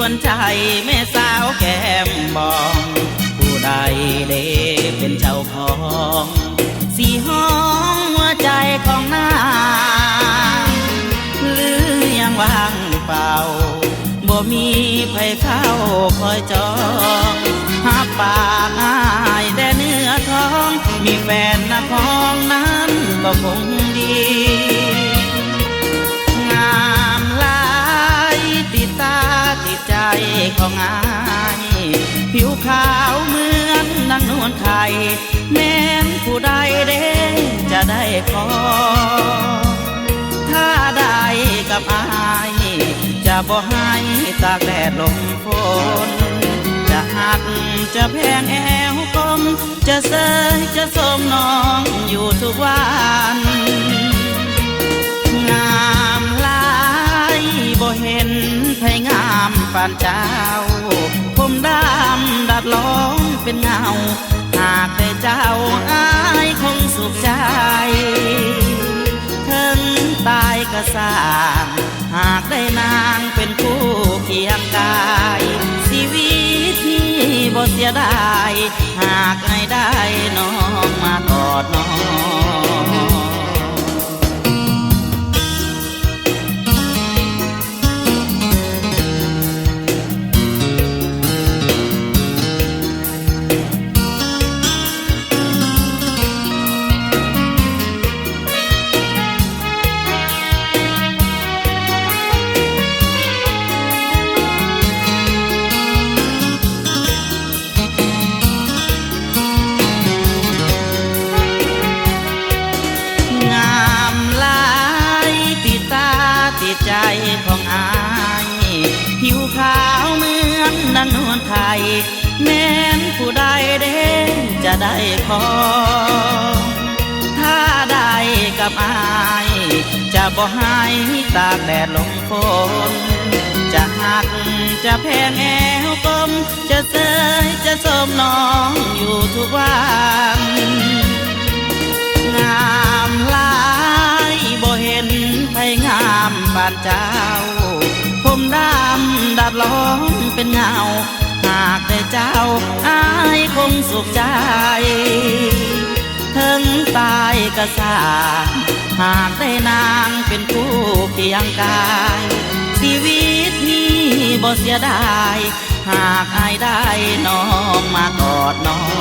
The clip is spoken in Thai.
วนใจแม่สาวแก้มบองผู้ใดเด้เป็นเจ้าของสีห้องหัวใจของนางหรือยังว่างเปล่าบ่มีไผเข้าคอยจองหาปากอายแต่เนื้อทองมีแฟนนะของนั้นก็คงดีงามหลายติดตาติดใจของอายผิวขาวเหมือนนางนวลไทยแม้นผู้ใดเด้จะได้ขอถ้าได้กับอายจะบ่ให้ตากแดดลมฝนจะหักจะแพงแอวกลมจะเสยจะสมน้องอยู่ทุกวันงามหลายบ่เห็นไผงามปานเจ้าผมดำดัดล้อมเป็นเงาหากได้เจ้าอายคงสุขใจถึงตายก็สร้างหากได้นางเป็นผู้เคียงกายชีวิตที่บ่เสียดายหากให้ได้น้องมากอดน้องใจของอายผิวขาวเหมือนนางนวลไทยแม้นผู้ใดเด้จะได้ขอถ้าได้กับอายจะบ่ให้ตากแดดลมฝนจะหักจะแพงแอวกลมจะเสยจะสมน้องอยู่ทุกวันงามหลายบ่เห็นไผงามปานเจ้าผมดำดัดล้อมเป็นเงาหากได้เจ้าอายคงสุขใจถึงตายก็สร้างหากได้นางเป็นผู้เคียงกายชีวิตนี้บ่เสียดายหากอายได้น้องมากอดน้อง